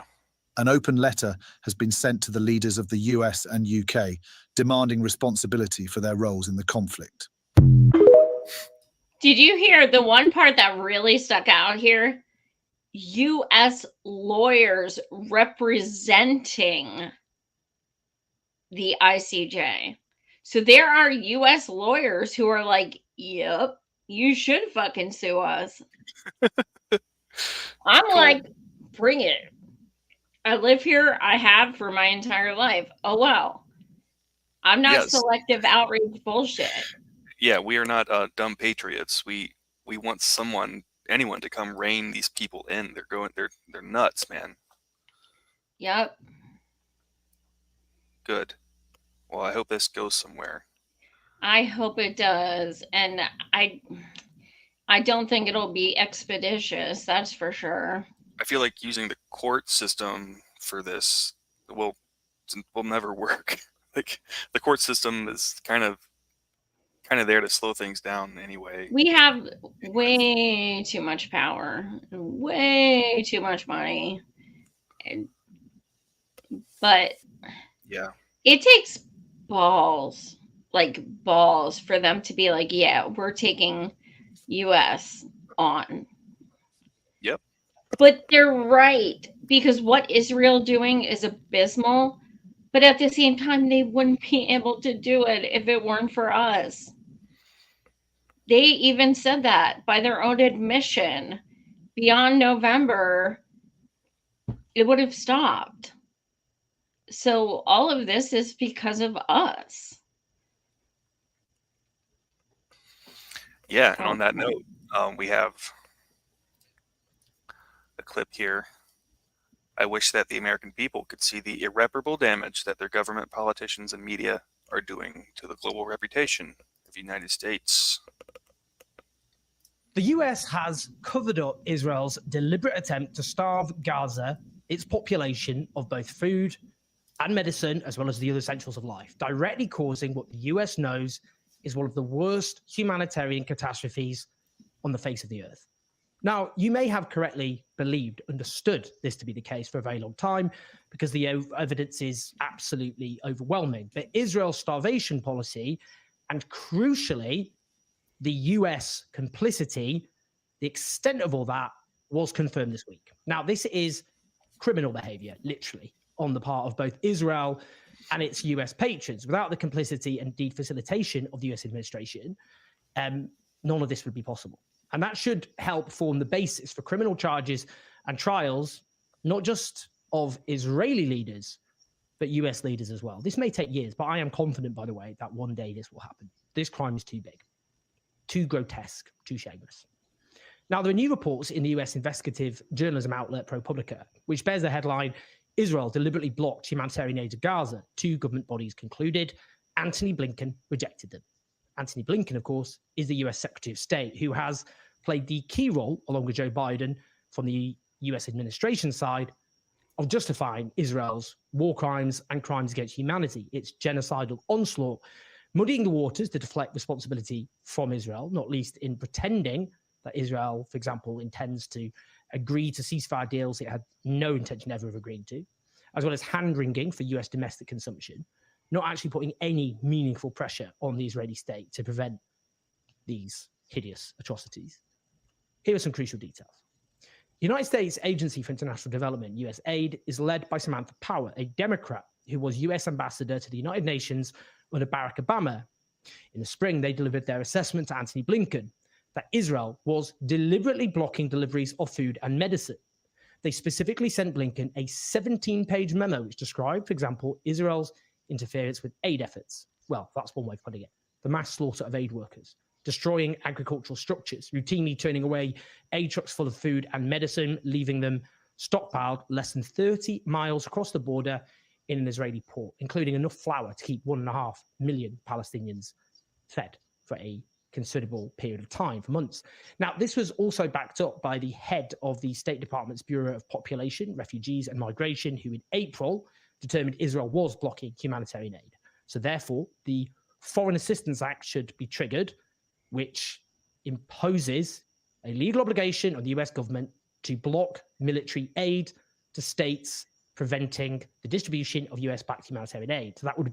An open letter has been sent to the leaders of the US and UK, demanding responsibility for their roles in the conflict. Did you hear the one part that really stuck out here? US lawyers representing the ICJ. So there are US lawyers who are like, yep, you should fucking sue us. I'm Cool. like, bring it. I live here. I have for my entire life. Oh, well. I'm not Yes. selective outrage bullshit. Yeah, we are not dumb patriots. We want anyone to come rein these people in. They're nuts, man. Yep. Good. Well, I hope this goes somewhere. I hope it does. And I don't think it'll be expeditious, that's for sure. I feel like using the court system for this will never work. Like the court system is kind of there to slow things down anyway. We have way too much power, way too much money. But yeah, it takes balls for them to be like, yeah, we're taking US on. Yep. But they're right, because what Israel doing is abysmal. But at the same time, they wouldn't be able to do it if it weren't for us. They even said that by their own admission. Beyond November, it would have stopped. So all of this is because of us. Yeah, and on that note, we have a clip here. I wish that the American people could see the irreparable damage that their government, politicians, and media are doing to the global reputation of the United States. The US has covered up Israel's deliberate attempt to starve Gaza, its population, of both food and medicine, as well as the other essentials of life, directly causing what the US knows is one of the worst humanitarian catastrophes on the face of the earth. Now, you may have correctly understood this to be the case for a very long time, because the evidence is absolutely overwhelming. But Israel's starvation policy, and crucially, the US complicity, the extent of all that was confirmed this week. Now, this is criminal behavior, literally, on the part of both Israel and its US patrons. Without the complicity and indeed facilitation of the US administration, none of this would be possible. And that should help form the basis for criminal charges and trials, not just of Israeli leaders, but US leaders as well. This may take years, but I am confident, by the way, that one day this will happen. This crime is too big, too grotesque, too shameless. Now, there are new reports in the US investigative journalism outlet ProPublica, which bears the headline, Israel deliberately blocked humanitarian aid to Gaza. 2 government bodies concluded. Antony Blinken rejected them. Antony Blinken, of course, is the US Secretary of State, who has played the key role, along with Joe Biden, from the US administration side, of justifying Israel's war crimes and crimes against humanity, its genocidal onslaught, muddying the waters to deflect responsibility from Israel, not least in pretending that Israel, for example, intends to agree to ceasefire deals it had no intention ever of agreeing to, as well as hand-wringing for US domestic consumption, not actually putting any meaningful pressure on the Israeli state to prevent these hideous atrocities. Here are some crucial details. The United States Agency for International Development, USAID, is led by Samantha Power, a Democrat who was US ambassador to the United Nations under Barack Obama. In the spring, they delivered their assessment to Antony Blinken that Israel was deliberately blocking deliveries of food and medicine. They specifically sent Blinken a 17-page memo which described, for example, Israel's interference with aid efforts. Well, that's one way of putting it. The mass slaughter of aid workers, destroying agricultural structures, routinely turning away aid trucks full of food and medicine, leaving them stockpiled less than 30 miles across the border in an Israeli port, including enough flour to keep 1.5 million Palestinians fed for a considerable period of time, for months. Now, this was also backed up by the head of the State Department's Bureau of Population, Refugees and Migration, who in April determined Israel was blocking humanitarian aid. So therefore, the Foreign Assistance Act should be triggered, which imposes a legal obligation on the US government to block military aid to states, preventing the distribution of US-backed humanitarian aid. So that would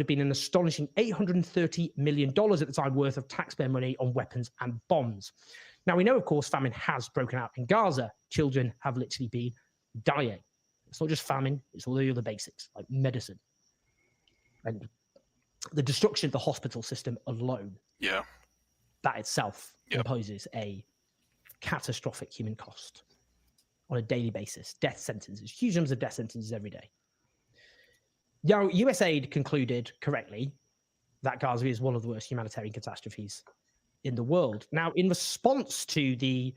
have been an astonishing $830 million at the time worth of taxpayer money on weapons and bombs. Now, we know, of course, famine has broken out in Gaza. Children have literally been dying. It's not just famine, it's all the other basics, like medicine. And the destruction of the hospital system alone, that itself imposes a catastrophic human cost on a daily basis. Death sentences, huge numbers of death sentences every day. Now, USAID concluded correctly that Gaza is one of the worst humanitarian catastrophes in the world. Now, in response to the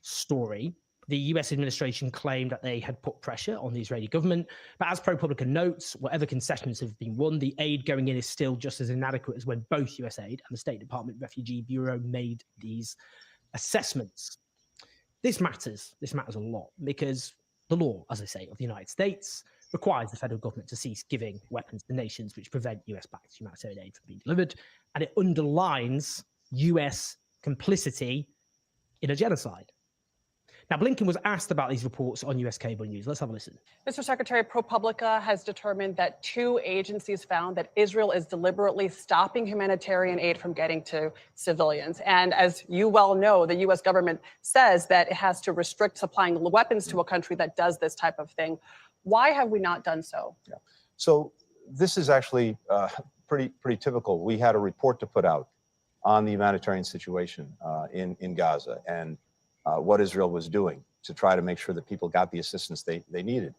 story, the US administration claimed that they had put pressure on the Israeli government. But as ProPublica notes, whatever concessions have been won, the aid going in is still just as inadequate as when both USAID and the State Department Refugee Bureau made these assessments. This matters a lot because the law, as I say, of the United States requires the federal government to cease giving weapons to nations which prevent US-backed humanitarian aid from being delivered. And it underlines US complicity in a genocide. Now, Blinken was asked about these reports on US cable news. Let's have a listen. Mr. Secretary, ProPublica has determined that 2 agencies found that Israel is deliberately stopping humanitarian aid from getting to civilians. And as you well know, the US government says that it has to restrict supplying weapons to a country that does this type of thing. Why have we not done so? So this is actually pretty typical. We had a report to put out on the humanitarian situation in Gaza and what Israel was doing to try to make sure that people got the assistance they needed.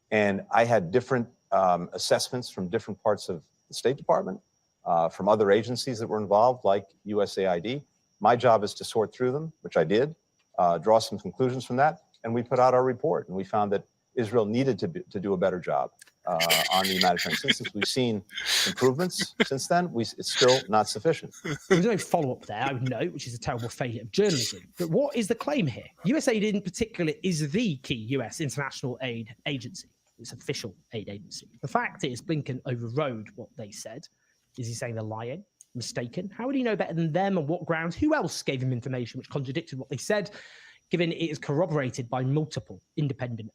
And I had different assessments from different parts of the State Department, from other agencies that were involved, like USAID. My job is to sort through them, which I did, draw some conclusions from that, and we put out our report. And we found that Israel needed to do a better job on the humanitarian assistance. We've seen improvements since then. It's still not sufficient. There's no follow-up there, I would note, which is a terrible failure of journalism. But what is the claim here? USAID in particular is the key US international aid agency. It's an official aid agency. The fact is, Blinken overrode what they said. Is he saying they're lying, mistaken? How would he know better than them? On what grounds? Who else gave him information which contradicted what they said, given it is corroborated by multiple independent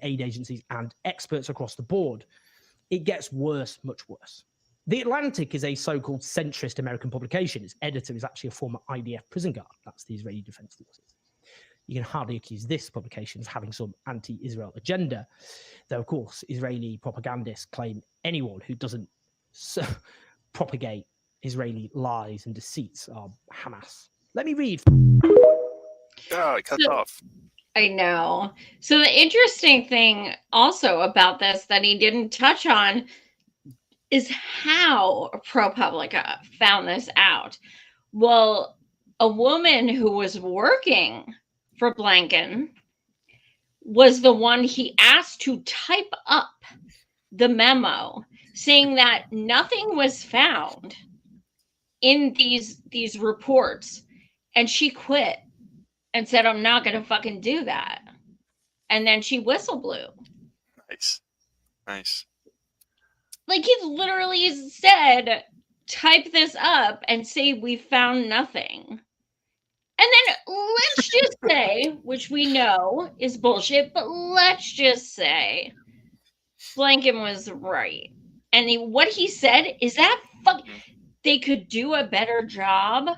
aid agencies and experts across the board? It gets worse, much worse. The Atlantic is a so-called centrist American publication. Its editor is actually a former IDF prison guard. That's the Israeli Defense Forces. You can hardly accuse this publication of having some anti-Israel agenda, though, of course, Israeli propagandists claim anyone who doesn't propagate Israeli lies and deceits are Hamas. Let me read. Oh, it cuts off. I know. So the interesting thing also about this that he didn't touch on is how ProPublica found this out. Well, a woman who was working for Blinken was the one he asked to type up the memo saying that nothing was found in these reports, and she quit and said, I'm not going to fucking do that. And then she whistle blew. Nice. Like, he literally said, type this up and say we found nothing. And then let's just say, which we know is bullshit, but let's just say Blinken was right. And what he said is that they could do a better job.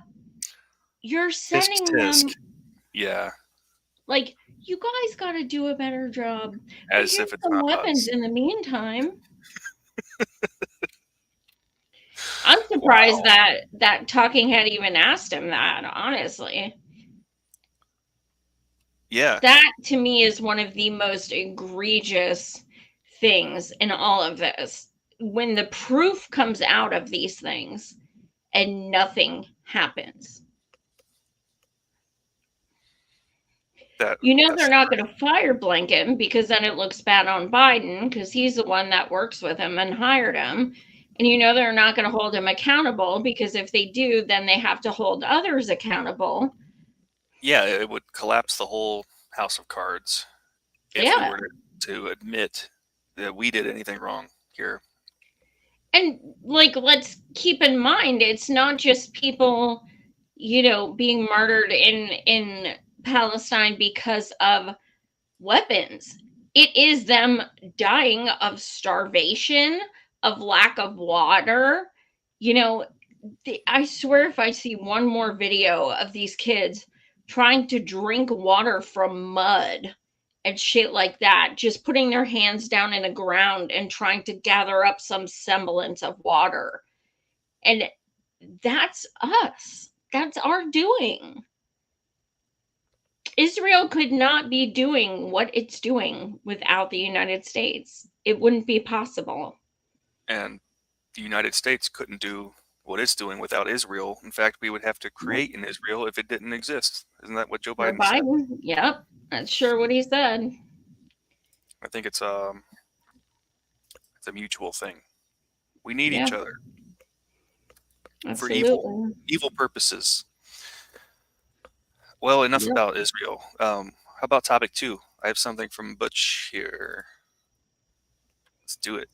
You're sending them. Yeah. Like, you guys got to do a better job. As if it's some not weapons us. in the meantime. I'm surprised that Talking Head even asked him that, honestly. Yeah. That, to me, is one of the most egregious things in all of this. When the proof comes out of these things and nothing happens. They're not going to fire Blinken because then it looks bad on Biden because he's the one that works with him and hired him. And they're not going to hold him accountable because if they do, then they have to hold others accountable. Yeah, it would collapse the whole house of cards if we were to admit that we did anything wrong here. And let's keep in mind, it's not just people, being murdered in Palestine because of weapons. It is them dying of starvation, of lack of water. I swear if I see one more video of these kids trying to drink water from mud and shit like that, just putting their hands down in the ground and trying to gather up some semblance of water. And that's us. That's our doing. Israel could not be doing what it's doing without the United States. It wouldn't be possible. And the United States couldn't do what it's doing without Israel. In fact, we would have to create an Israel if it didn't exist. Isn't that what Joe Biden said? Yep, that's sure what he said. I think it's a mutual thing. We need each other for evil purposes. Well, enough about Israel. How about topic 2? I have something from Butch here. Let's do it.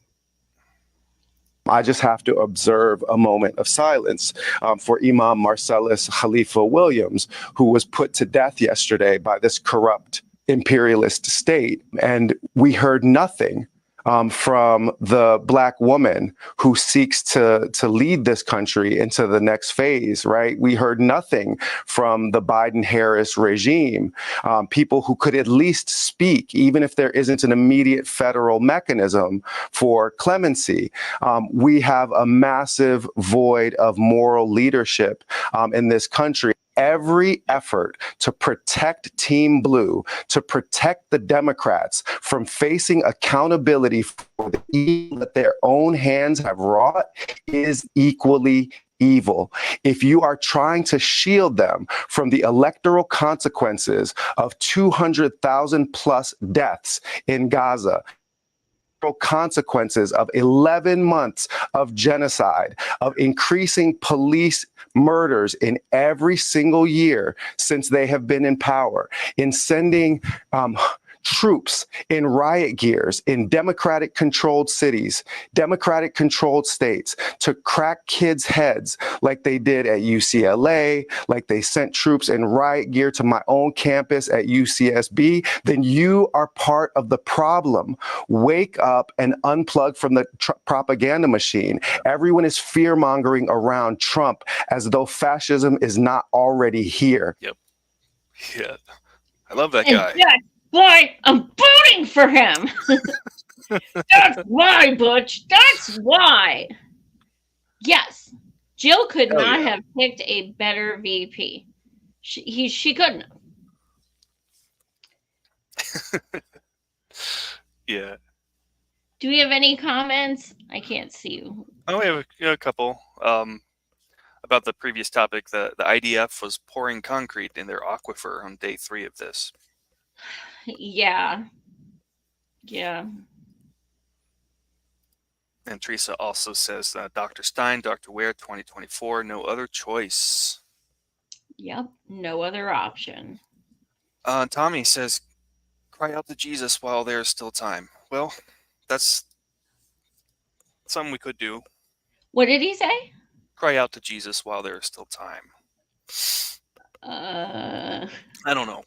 I just have to observe a moment of silence for Imam Marcellus Khalifa Williams, who was put to death yesterday by this corrupt imperialist state. And we heard nothing from the Black woman who seeks to lead this country into the next phase, right? We heard nothing from the Biden-Harris regime, people who could at least speak, even if there isn't an immediate federal mechanism for clemency. We have a massive void of moral leadership in this country. Every effort to protect Team Blue, to protect the Democrats from facing accountability for the evil that their own hands have wrought is equally evil. If you are trying to shield them from the electoral consequences of 200,000 plus deaths in Gaza, consequences of 11 months of genocide, of increasing police murders in every single year since they have been in power, in sending troops in riot gears in Democratic controlled cities, Democratic controlled states to crack kids' heads like they did at UCLA, like they sent troops in riot gear to my own campus at UCSB, then you are part of the problem. Wake up and unplug from the propaganda machine. Everyone is fear-mongering around Trump as though fascism is not already here. Yep. Yeah. I love that And guy. that's why I'm voting for him. That's why, Butch. That's why. Yes, Jill could Hell not yeah. have picked a better VP. She couldn't have. Yeah. Do we have any comments? I can't see you. Oh, we have a couple. About the previous topic, the IDF was pouring concrete in their aquifer on day 3 of this. Yeah. Yeah. And Teresa also says, Dr. Stein, Dr. Ware, 2024, no other choice. Yep. No other option. Tommy says, cry out to Jesus while there is still time. Well, that's something we could do. What did he say? Cry out to Jesus while there is still time. I don't know.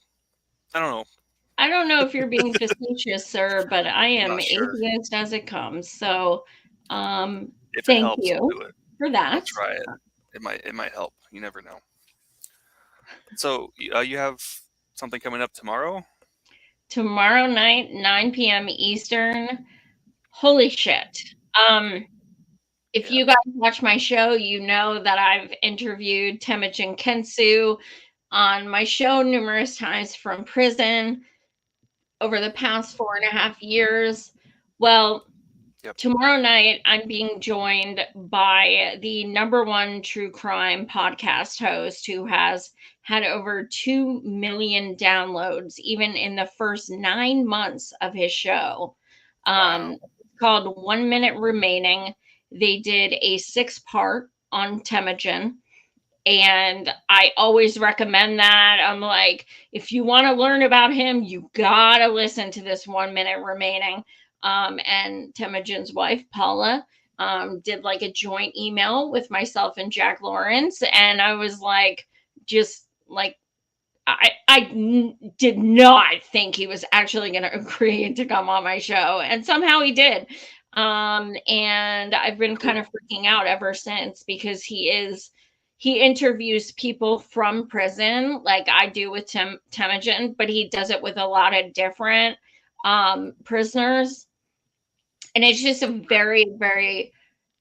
I don't know if you're being facetious, sir, but I am Not sure. atheist as it comes. So, If it thank helps, you I'll do it. for I'll that. try it. It might help. You never know. So you have something coming up tomorrow? Tomorrow night, 9 p.m. Eastern. Holy shit. If you guys watch my show, you know that I've interviewed Temujin Kensu on my show numerous times from prison over the past 4.5 years. Well, tomorrow night, I'm being joined by the #1 true crime podcast host who has had over 2 million downloads, even in the first 9 months of his show. Called 1 Minute Remaining. They did a 6-part on Temujin. And I always recommend that. I'm like, if you want to learn about him, you gotta listen to this 1 Minute Remaining. And Temujin's wife, Paula, did like a joint email with myself and Jack Lawrence. And I was like, just like, I did not think he was actually going to agree to come on my show. And somehow he did. And I've been kind of freaking out ever since because he interviews people from prison like I do with Temujin, but he does it with a lot of different prisoners. And it's just a very, very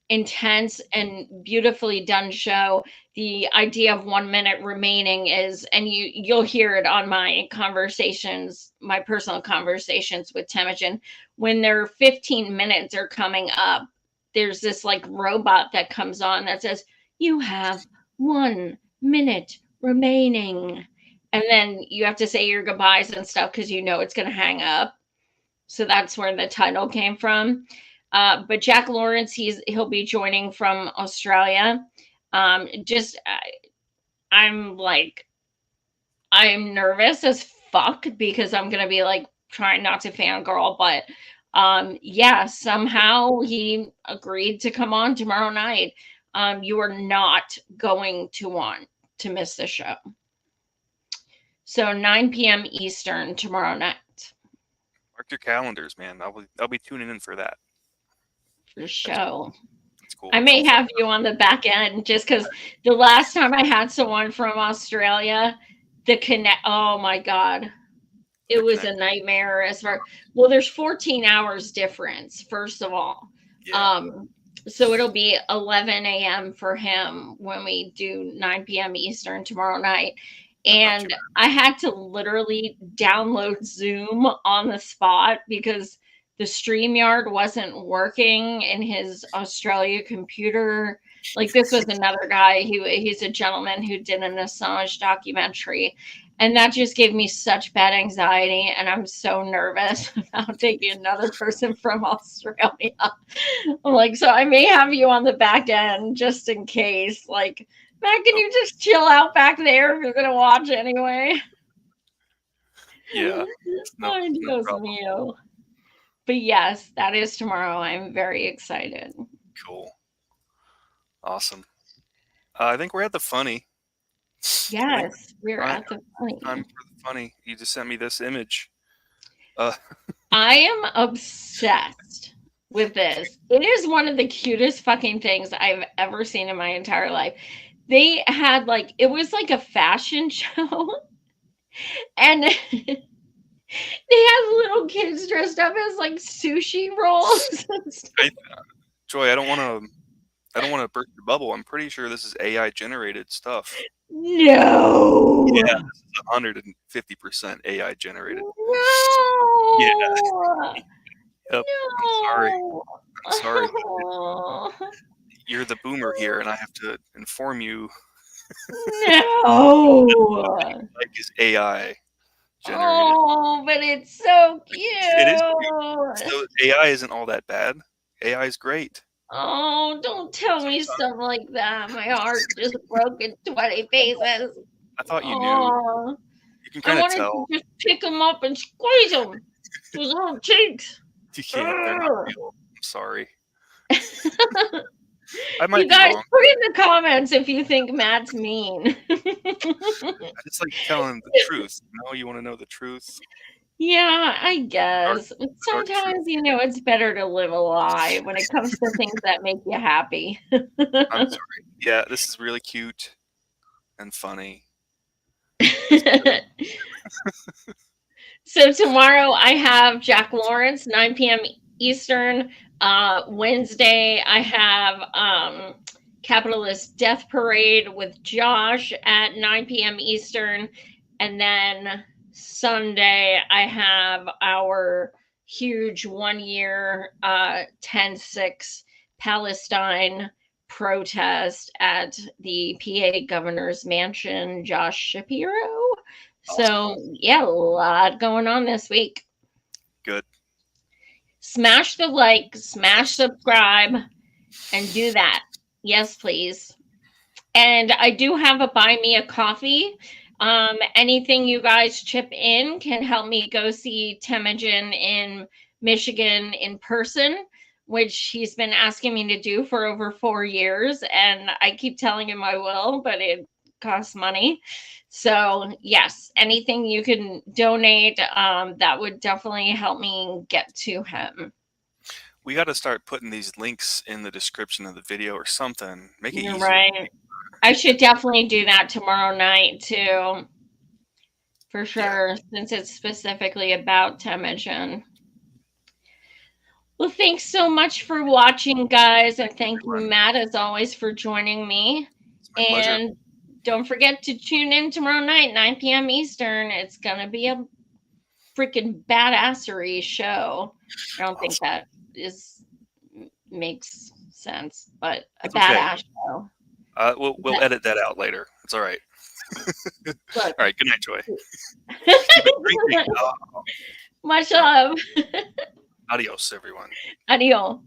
intense and beautifully done show. The idea of 1 minute remaining is, and you'll hear it on my conversations, my personal conversations with Temujin, when their 15 minutes are coming up, there's this like robot that comes on that says, you have 1 minute remaining. And then you have to say your goodbyes and stuff because you know it's going to hang up. So that's where the title came from. But Jack Lawrence, he'll be joining from Australia. I'm nervous as fuck because I'm gonna be like trying not to fangirl, but yeah, somehow he agreed to come on tomorrow night. You are not going to want to miss the show. So 9 p.m. Eastern tomorrow night. Mark your calendars, man. I'll be tuning in for that. For show. That's cool. I may have you on the back end just because the last time I had someone from Australia, oh my God. It was a nightmare as far, well, there's 14 hours difference, first of all. Yeah. So it'll be 11 a.m. for him when we do 9 p.m. Eastern tomorrow night. And I had to literally download Zoom on the spot because the StreamYard wasn't working in his Australia computer. Like, this was another guy, he's a gentleman who did an Assange documentary. And that just gave me such bad anxiety. And I'm so nervous about taking another person from Australia. I'm like, so I may have you on the back end just in case. Like, Matt, can you just chill out back there if you're going to watch anyway? Yeah. Ay, Dios mío. But yes, that is tomorrow. I'm very excited. Cool. Awesome. I think we're at the funny. Yes, we're at the funny. Time for the funny. You just sent me this image. I am obsessed with this. It is one of the cutest fucking things I've ever seen in my entire life. They had it was like a fashion show, and they had little kids dressed up as sushi rolls. Joy, I don't want to burst your bubble. I'm pretty sure this is AI generated stuff. No. Yeah, this is 150% AI generated. No. Yeah. Yep. No. I'm sorry. You're the boomer here, and I have to inform you. No. Is AI generated. Oh, but it's so cute. It is cute. So AI isn't all that bad. AI is great. Oh, don't tell me stuff like that. My heart just broke in 20 pieces. I thought you knew. You can kind of tell. I wanted to just pick them up and squeeze them. Those little cheeks. You can't. They're not real. I'm sorry. I might You guys, be wrong. put in the comments if you think Matt's mean. I just like telling the truth. You want to know the truth? Yeah, I guess. Sometimes, it's better to live a lie when it comes to things that make you happy. I'm sorry. Yeah, this is really cute and funny. So tomorrow I have Jack Lawrence, 9 p.m. Eastern. Wednesday I have Capitalist Death Parade with Josh at 9 p.m. Eastern. And then Sunday I have our huge 1 year 10-6 Palestine protest at the PA Governor's Mansion, Josh Shapiro. So yeah, a lot going on this week. Good. Smash the like, smash subscribe, and do that. Yes, please. And I do have a buy me a coffee. Anything you guys chip in can help me go see Temujin in Michigan in person, which he's been asking me to do for over 4 years. And I keep telling him I will, but it costs money. So yes, anything you can donate, that would definitely help me get to him. We got to start putting these links in the description of the video or something. Make it easier. Right. I should definitely do that tomorrow night too. For sure, since it's specifically about Temujin. Well, thanks so much for watching, guys. And thank you, Matt, as always, for joining me. My pleasure. Don't forget to tune in tomorrow night, 9 p.m. Eastern. It's going to be a freaking badassery show. I don't think that makes sense, but a badass show. We'll edit that out later. It's all right. All right. Good night, Joy. Much love. Adios, everyone. Adios.